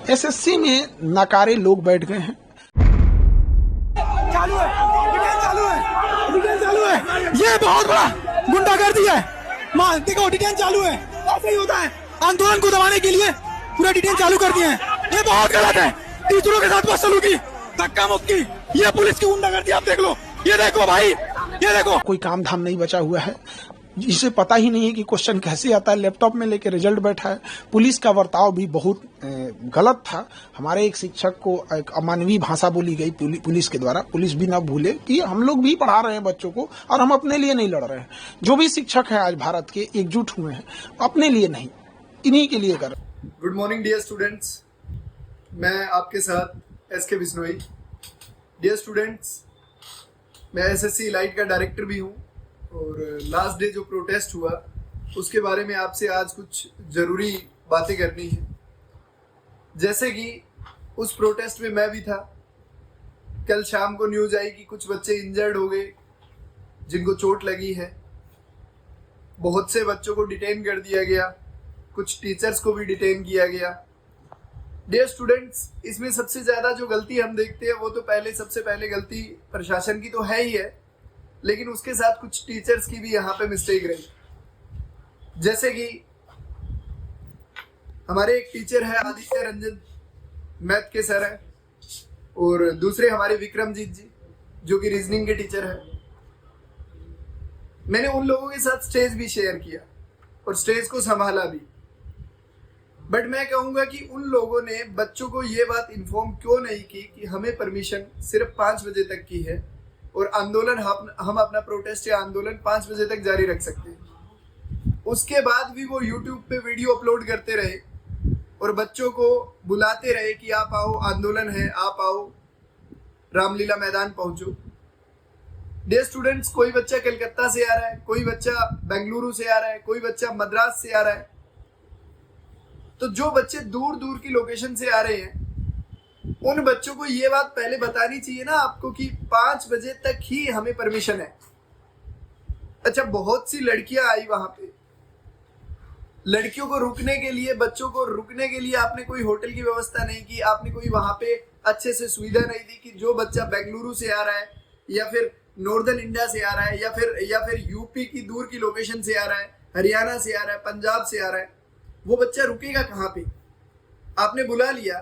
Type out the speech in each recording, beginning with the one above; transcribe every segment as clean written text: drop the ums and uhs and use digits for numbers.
SSC में नकारे लोग बैठ गए हैं। चालू है, डिटेन चालू है, डिटेन चालू है। ये बहुत बड़ा गुंडागर्दी है। मां देखो, डिटेन चालू है। ऐसे ही होता है, आंदोलन को दबाने के लिए पूरा डिटेन चालू कर दिए हैं। ये बहुत गलत है। टीचरों के साथ बदसलूकी, धक्का मुक्की, ये पुलिस की गुंडागर्दी आप देख लो। ये देखो भाई, ये देखो। कोई काम धाम नहीं बचा हुआ है। इसे पता ही नहीं है कि क्वेश्चन कैसे आता है। लैपटॉप में लेके रिजल्ट बैठा है। पुलिस का बर्ताव भी बहुत गलत था। हमारे एक शिक्षक को एक अमानवीय भाषा बोली गई पुलिस के द्वारा। पुलिस भी ना भूले कि हम लोग भी पढ़ा रहे हैं बच्चों को और हम अपने लिए नहीं लड़ रहे हैं। जो भी शिक्षक है आज भारत के एकजुट हुए हैं, अपने लिए नहीं, इन्हीं के लिए कर। गुड मॉर्निंग डियर स्टूडेंट्स, मैं आपके साथ एसके बिश्नोई। डियर स्टूडेंट्स, मैं एसएससी इलाइट का डायरेक्टर भी हूँ और लास्ट डे जो प्रोटेस्ट हुआ उसके बारे में आपसे आज कुछ ज़रूरी बातें करनी है। जैसे कि उस प्रोटेस्ट में मैं भी था। कल शाम को न्यूज़ आई कि कुछ बच्चे इंजर्ड हो गए, जिनको चोट लगी है। बहुत से बच्चों को डिटेन कर दिया गया, कुछ टीचर्स को भी डिटेन किया गया। डियर स्टूडेंट्स, इसमें सबसे ज़्यादा जो गलती हम देखते हैं वो तो सबसे पहले गलती प्रशासन की तो है ही है, लेकिन उसके साथ कुछ टीचर्स की भी यहाँ पे मिस्टेक रही। जैसे कि हमारे एक टीचर है आदित्य रंजन, मैथ के सर है, और दूसरे हमारे विक्रमजीत जी जो कि रीजनिंग के टीचर है। मैंने उन लोगों के साथ स्टेज भी शेयर किया और स्टेज को संभाला भी। बट मैं कहूँगा कि उन लोगों ने बच्चों को ये बात इन्फॉर्म क्यों नहीं की कि हमें परमिशन सिर्फ 5 बजे तक की है और आंदोलन हम अपना प्रोटेस्ट या आंदोलन 5 बजे तक जारी रख सकते हैं। उसके बाद भी वो यूट्यूब पे वीडियो अपलोड करते रहे और बच्चों को बुलाते रहे कि आप आओ, आंदोलन है, आप आओ, रामलीला मैदान पहुंचो। डियर स्टूडेंट्स, कोई बच्चा कलकत्ता से आ रहा है, कोई बच्चा बेंगलुरु से आ रहा है, कोई बच्चा मद्रास से आ रहा है। तो जो बच्चे दूर दूर की लोकेशन से आ रहे हैं, उन बच्चों को ये बात पहले बतानी चाहिए ना आपको कि 5 बजे तक ही हमें परमिशन है। अच्छा, बहुत सी लड़कियां आई वहां पे। लड़कियों को रुकने के लिए, बच्चों को रुकने के लिए आपने कोई होटल की व्यवस्था नहीं की, आपने कोई वहां पे अच्छे से सुविधा नहीं दी कि जो बच्चा बेंगलुरु से आ रहा है या फिर नॉर्दर्न इंडिया से आ रहा है या फिर यूपी की दूर की लोकेशन से आ रहा है, हरियाणा से आ रहा है, पंजाब से आ रहा है, वो बच्चा रुकेगा कहाँ पे? आपने बुला लिया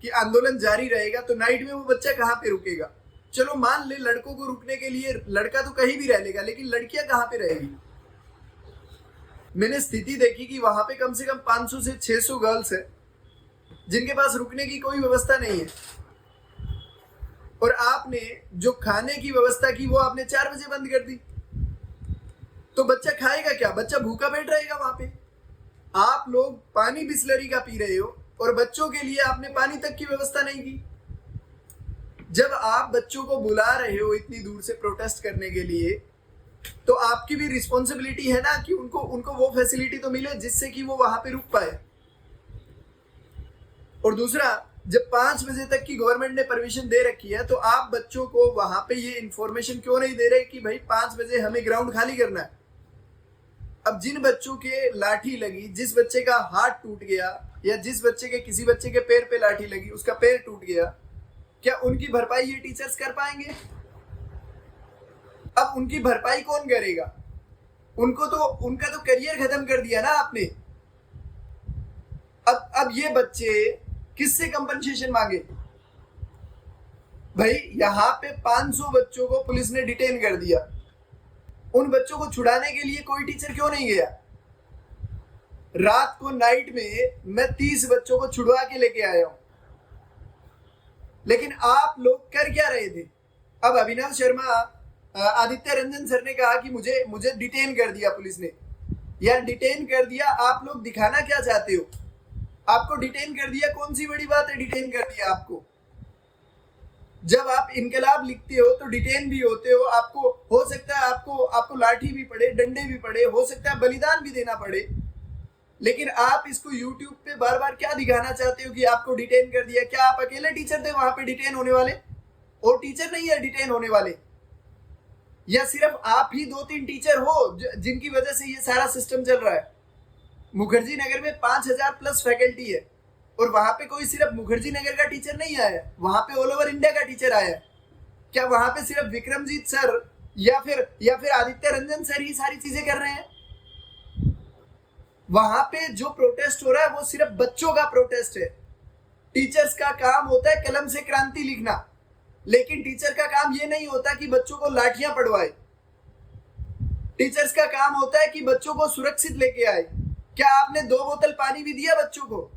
कि आंदोलन जारी रहेगा, तो नाइट में वो बच्चा कहाँ पे रुकेगा? चलो मान ले लड़कों को रुकने के लिए लड़का तो कहीं भी रह लेगा, लेकिन लड़कियां कहाँ पे रहेगी? मैंने स्थिति देखी कि वहां पे कम से कम 500 से 600 गर्ल्स है जिनके पास रुकने की कोई व्यवस्था नहीं है। और आपने जो खाने की व्यवस्था की वो आपने 4 बजे बंद कर दी। तो बच्चा खाएगा क्या? बच्चा भूखा बैठ रहेगा वहां पे। आप लोग पानी बिस्लरी का पी रहे हो और बच्चों के लिए आपने पानी तक की व्यवस्था नहीं की। जब आप बच्चों को बुला रहे हो इतनी दूर से प्रोटेस्ट करने के लिए, तो आपकी भी रिस्पॉन्सिबिलिटी है ना कि उनको वो फैसिलिटी तो मिले जिससे कि वो वहां पे रुक पाए। और दूसरा, जब 5 बजे तक की गवर्नमेंट ने परमिशन दे रखी है, तो आप बच्चों को वहां पे ये इंफॉर्मेशन क्यों नहीं दे रहे कि भाई 5 बजे हमें ग्राउंड खाली करना है? अब जिन बच्चों के लाठी लगी, जिस बच्चे का हाथ टूट गया या जिस बच्चे के किसी बच्चे के पैर पे लाठी लगी, उसका पैर टूट गया, क्या उनकी भरपाई ये टीचर्स कर पाएंगे? अब उनकी भरपाई कौन करेगा? उनका तो करियर खत्म कर दिया ना आपने। अब ये बच्चे किससे कंपनसेशन मांगे? भाई यहाँ पे 500 बच्चों को पुलिस ने डिटेन कर दिया। उन बच्चों को छुड़ाने के लिए कोई टीचर क्यों नहीं गया? रात को नाइट में मैं 30 बच्चों को छुड़वा के लेके आया हूं, लेकिन आप लोग कर क्या रहे थे? अब अभिनव शर्मा, आदित्य रंजन सर ने कहा कि मुझे डिटेन कर दिया पुलिस ने। यार डिटेन कर दिया, आप लोग दिखाना क्या चाहते हो? आपको डिटेन कर दिया, कौन सी बड़ी बात है डिटेन कर दिया आपको? जब आप इनकलाब लिखते हो तो डिटेन भी होते हो। आपको हो सकता है आपको लाठी भी पड़े, डंडे भी पड़े, हो सकता है बलिदान भी देना पड़े, लेकिन आप इसको यूट्यूब पे बार बार क्या दिखाना चाहते हो कि आपको डिटेन कर दिया? क्या आप अकेले टीचर थे वहां पे डिटेन होने वाले? और टीचर नहीं है डिटेन होने वाले? या सिर्फ आप ही 2-3 टीचर हो जिनकी वजह से ये सारा सिस्टम चल रहा है? मुखर्जी नगर में 5000 प्लस फैकल्टी है। और वहां पे कोई सिर्फ मुखर्जी नगर का टीचर नहीं आया, वहां पे ऑल ओवर इंडिया का टीचर आया। क्या वहां पे सिर्फ विक्रमजीत सर या फिर आदित्य रंजन सर ही सारी चीजें कर रहे हैं? वहां पे जो प्रोटेस्ट हो रहा है वो सिर्फ बच्चों का प्रोटेस्ट है। टीचर्स का काम होता है कलम से क्रांति लिखना, लेकिन टीचर का काम ये नहीं होता कि बच्चों को लाठियां पड़वाए। टीचर्स का काम होता है कि बच्चों को सुरक्षित लेके आए। क्या आपने 2 बोतल पानी भी दिया बच्चों को?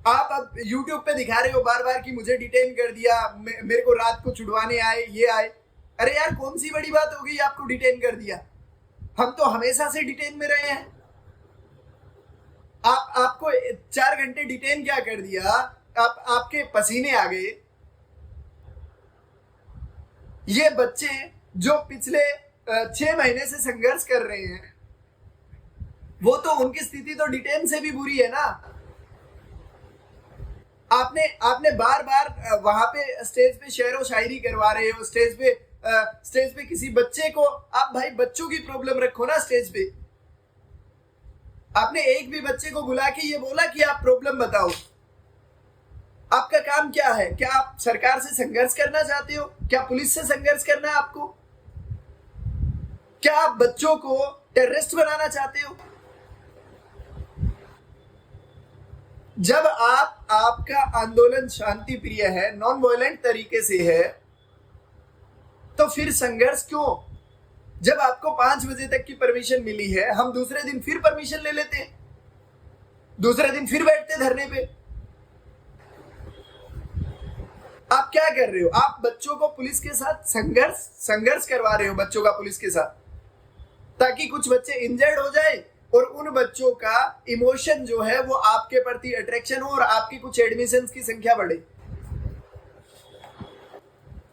आप अब YouTube पे दिखा रहे हो बार बार कि मुझे डिटेन कर दिया, मेरे को रात को छुड़वाने आए, ये आए। अरे यार, कौन सी बड़ी बात हो गई आपको डिटेन कर दिया? हम तो हमेशा से डिटेन में रहे हैं। आपको 4 घंटे डिटेन क्या कर दिया? आपके पसीने आ गए। ये बच्चे जो पिछले 6 महीने से संघर्ष कर रहे हैं, वो तो उनकी स्थिति तो डिटेन से भी बुरी है ना। आपने बार बार वहां पे स्टेज पे शेर व शायरी करवा रहे हो, स्टेज पे किसी बच्चे को, आप भाई बच्चों की प्रॉब्लम रखो ना स्टेज पे। आपने एक भी बच्चे को बुला के ये बोला कि आप प्रॉब्लम बताओ? आपका काम क्या है? क्या आप सरकार से संघर्ष करना चाहते हो? क्या पुलिस से संघर्ष करना है आपको? क्या आप बच्चों को टेररिस्ट बनाना चाहते हो? जब आपका आंदोलन शांति प्रिय है, नॉन वायलेंट तरीके से है, तो फिर संघर्ष क्यों? जब आपको 5 बजे तक की परमिशन मिली है, हम दूसरे दिन फिर परमिशन ले लेते हैं, दूसरे दिन फिर बैठते धरने पे। आप क्या कर रहे हो? आप बच्चों को पुलिस के साथ संघर्ष करवा रहे हो, बच्चों का पुलिस के साथ, ताकि कुछ बच्चे इंजर्ड हो जाए और उन बच्चों का इमोशन जो है वो आपके प्रति अट्रैक्शन हो और आपकी कुछ एडमिशंस की संख्या बढ़े।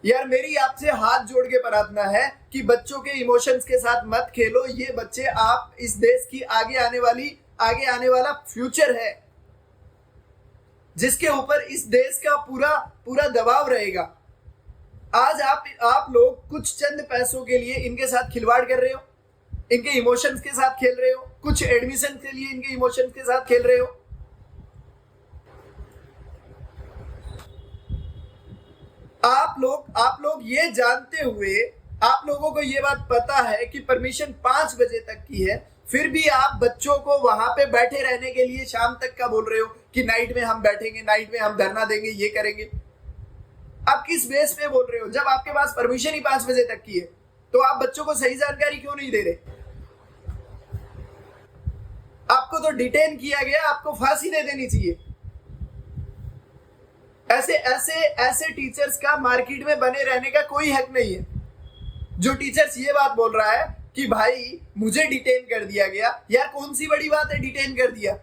यार, मेरी आपसे हाथ जोड़ के प्रार्थना है कि बच्चों के इमोशंस के साथ मत खेलो। ये बच्चे आप इस देश की आगे आने वाला फ्यूचर है, जिसके ऊपर इस देश का पूरा दबाव रहेगा। आज आप लोग कुछ चंद पैसों के लिए इनके साथ खिलवाड़ कर रहे हो, इनके इमोशंस के साथ खेल रहे हो, कुछ एडमिशन के लिए इनके इमोशंस के साथ खेल रहे हो। आप लोग ये जानते हुए, आप लोगों को ये बात पता है कि परमिशन 5 बजे तक की है, फिर भी आप बच्चों को वहां पे बैठे रहने के लिए शाम तक का बोल रहे हो कि नाइट में हम बैठेंगे, नाइट में हम धरना देंगे, ये करेंगे। आप किस बेस पे बोल रहे हो? जब आपके पास परमिशन ही 5 बजे तक की है, तो आप बच्चों को सही जानकारी क्यों नहीं दे रहे? आपको तो डिटेन किया गया, आपको फांसी दे देनी चाहिए। ऐसे टीचर्स का मार्केट में बने रहने का कोई हक नहीं है। जो टीचर्स ये बात बोल रहा है कि भाई मुझे डिटेन कर दिया गया, यार कौन सी बड़ी बात है डिटेन कर दिया?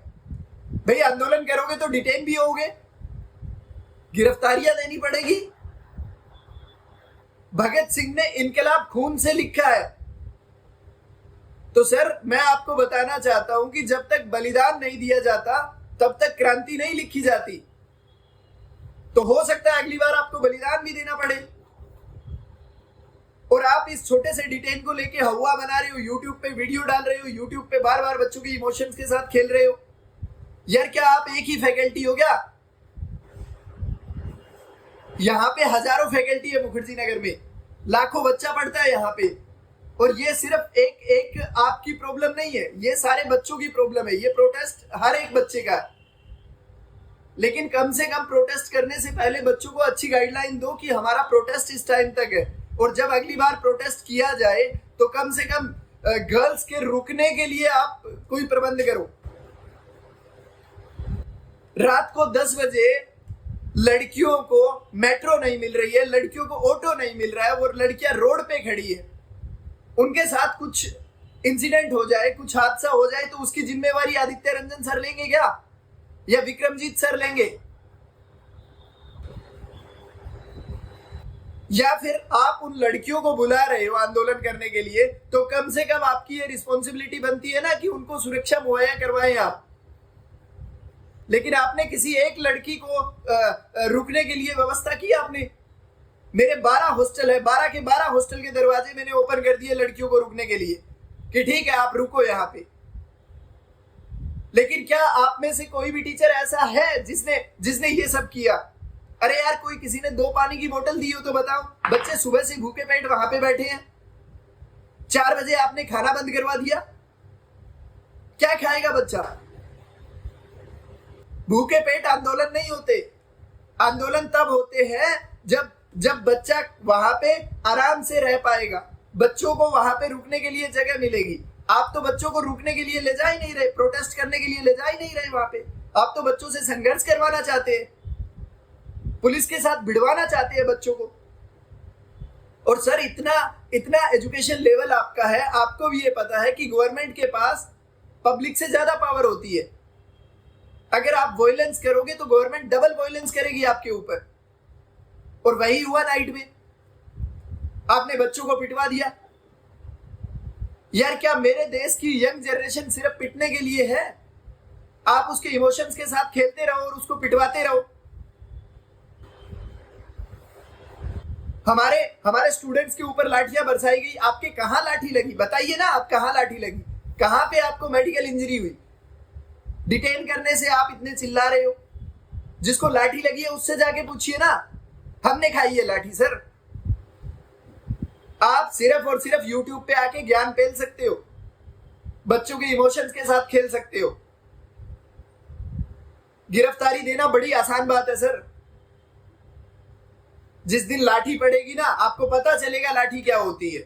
भाई आंदोलन करोगे तो डिटेन भी होगे, गिरफ्तारियां देनी पड़ेगी। भगत सिंह ने इनकलाब खून से लिखा है। तो सर, मैं आपको बताना चाहता हूं कि जब तक बलिदान नहीं दिया जाता तब तक क्रांति नहीं लिखी जाती। तो हो सकता है अगली बार आपको बलिदान भी देना पड़े। और आप इस छोटे से डिटेन को लेके हवा बना रहे हो, यूट्यूब पे वीडियो डाल रहे हो, यूट्यूब पे बार बार बच्चों के इमोशंस के साथ खेल रहे हो। यार, क्या आप एक ही फैकल्टी हो क्या? यहाँ पे हजारों फैकल्टी है मुखर्जी नगर में, लाखों बच्चा पढ़ता है यहाँ पे। और ये सिर्फ एक आपकी प्रॉब्लम नहीं है, ये सारे बच्चों की प्रॉब्लम है। ये प्रोटेस्ट हर एक बच्चे का है। लेकिन कम से कम प्रोटेस्ट करने से पहले बच्चों को अच्छी गाइडलाइन दो कि हमारा प्रोटेस्ट इस टाइम तक है, और जब अगली बार प्रोटेस्ट किया जाए तो कम से कम गर्ल्स के रुकने के लिए आप कोई प्रबंध करो। रात को 10 बजे लड़कियों को मेट्रो नहीं मिल रही है, लड़कियों को ऑटो नहीं मिल रहा है, और लड़कियां रोड पे खड़ी है। उनके साथ कुछ इंसिडेंट हो जाए, कुछ हादसा हो जाए, तो उसकी जिम्मेवारी आदित्य रंजन सर लेंगे क्या, या विक्रमजीत सर लेंगे? या फिर आप उन लड़कियों को बुला रहे हो आंदोलन करने के लिए, तो कम से कम आपकी ये रिस्पॉन्सिबिलिटी बनती है ना कि उनको सुरक्षा मुहैया करवाएं आप। लेकिन आपने किसी एक लड़की को रुकने के लिए व्यवस्था की आपने? मेरे 12 हॉस्टल है, 12 के 12 हॉस्टल के दरवाजे मैंने ओपन कर दिए लड़कियों को रुकने के लिए कि ठीक है आप रुको यहाँ पे। लेकिन क्या आप में से कोई भी टीचर ऐसा है जिसने ये सब किया? अरे यार, कोई किसी ने 2 पानी की बोतल दी हो तो बताओ। बच्चे सुबह से भूखे पेट वहां पे बैठे हैं, 4 बजे आपने खाना बंद करवा दिया, क्या खाएगा बच्चा? भूखे पेट आंदोलन नहीं होते। आंदोलन तब होते हैं जब बच्चा वहां पे आराम से रह पाएगा, बच्चों को वहां पे रुकने के लिए जगह मिलेगी। आप तो बच्चों को रुकने के लिए ले जा ही नहीं रहे, प्रोटेस्ट करने के लिए ले जा ही नहीं रहे वहां पे। आप तो बच्चों से संघर्ष करवाना चाहते हैं, पुलिस के साथ भिड़वाना चाहते हैं बच्चों को। और सर, इतना एजुकेशन लेवल आपका है, आपको भी ये पता है कि गवर्नमेंट के पास पब्लिक से ज्यादा पावर होती है। अगर आप वायलेंस करोगे तो गवर्नमेंट डबल वायलेंस करेगी आपके ऊपर। और वही हुआ नाइट में, आपने बच्चों को पिटवा दिया। यार, क्या मेरे देश की यंग जनरेशन सिर्फ पिटने के लिए है? आप उसके इमोशंस के साथ खेलते रहो और उसको पिटवाते रहो। हमारे स्टूडेंट्स के ऊपर लाठियां बरसाई गई, आपके कहां लाठी लगी? बताइए ना, आप कहां लाठी लगी? कहां पे आपको मेडिकल इंजरी हुई? डिटेन करने से आप इतने चिल्ला रहे हो। जिसको लाठी लगी है उससे जाके पूछिए ना, हमने खाई है लाठी सर। आप सिर्फ और सिर्फ यूट्यूब पे आके ज्ञान फैल सकते हो, बच्चों के इमोशंस के साथ खेल सकते हो। गिरफ्तारी देना बड़ी आसान बात है सर। जिस दिन लाठी पड़ेगी ना, आपको पता चलेगा लाठी क्या होती है।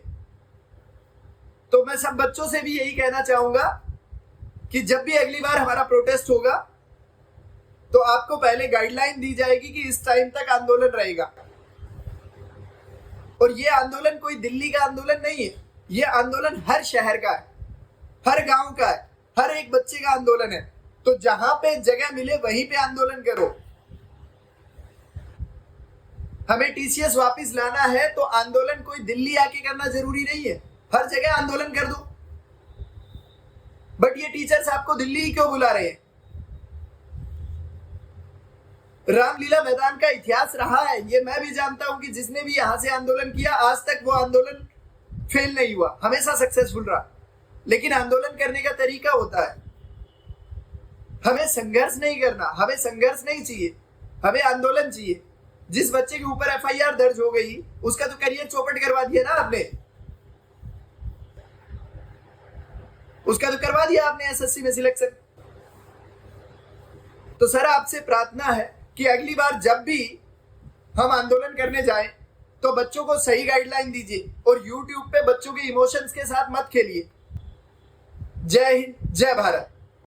तो मैं सब बच्चों से भी यही कहना चाहूंगा कि जब भी अगली बार हमारा प्रोटेस्ट होगा तो आपको पहले गाइडलाइन दी जाएगी कि इस टाइम तक आंदोलन रहेगा। और ये आंदोलन कोई दिल्ली का आंदोलन नहीं है, ये आंदोलन हर शहर का है, हर गांव का है, हर एक बच्चे का आंदोलन है। तो जहां पे जगह मिले वहीं पे आंदोलन करो। हमें टीसीएस वापस लाना है तो आंदोलन कोई दिल्ली आके करना जरूरी नहीं है, हर जगह आंदोलन कर दो। बट ये टीचर्स आपको दिल्ली ही क्यों बुला रहे हैं? रामलीला मैदान का इतिहास रहा है, ये मैं भी जानता हूं कि जिसने भी यहां से आंदोलन किया आज तक वो आंदोलन फेल नहीं हुआ, हमेशा सक्सेसफुल रहा। लेकिन आंदोलन करने का तरीका होता है। हमें संघर्ष नहीं करना, हमें संघर्ष नहीं चाहिए, हमें आंदोलन चाहिए। जिस बच्चे के ऊपर एफआईआर दर्ज हो गई उसका तो करियर चौपट करवा दिया ना आपने, उसका तो करवा दिया आपने एसएससी में सिलेक्शन। तो सर, आपसे प्रार्थना है कि अगली बार जब भी हम आंदोलन करने जाएं तो बच्चों को सही गाइडलाइन दीजिए और यूट्यूब पे बच्चों के इमोशंस के साथ मत खेलिए। जय हिंद, जय भारत।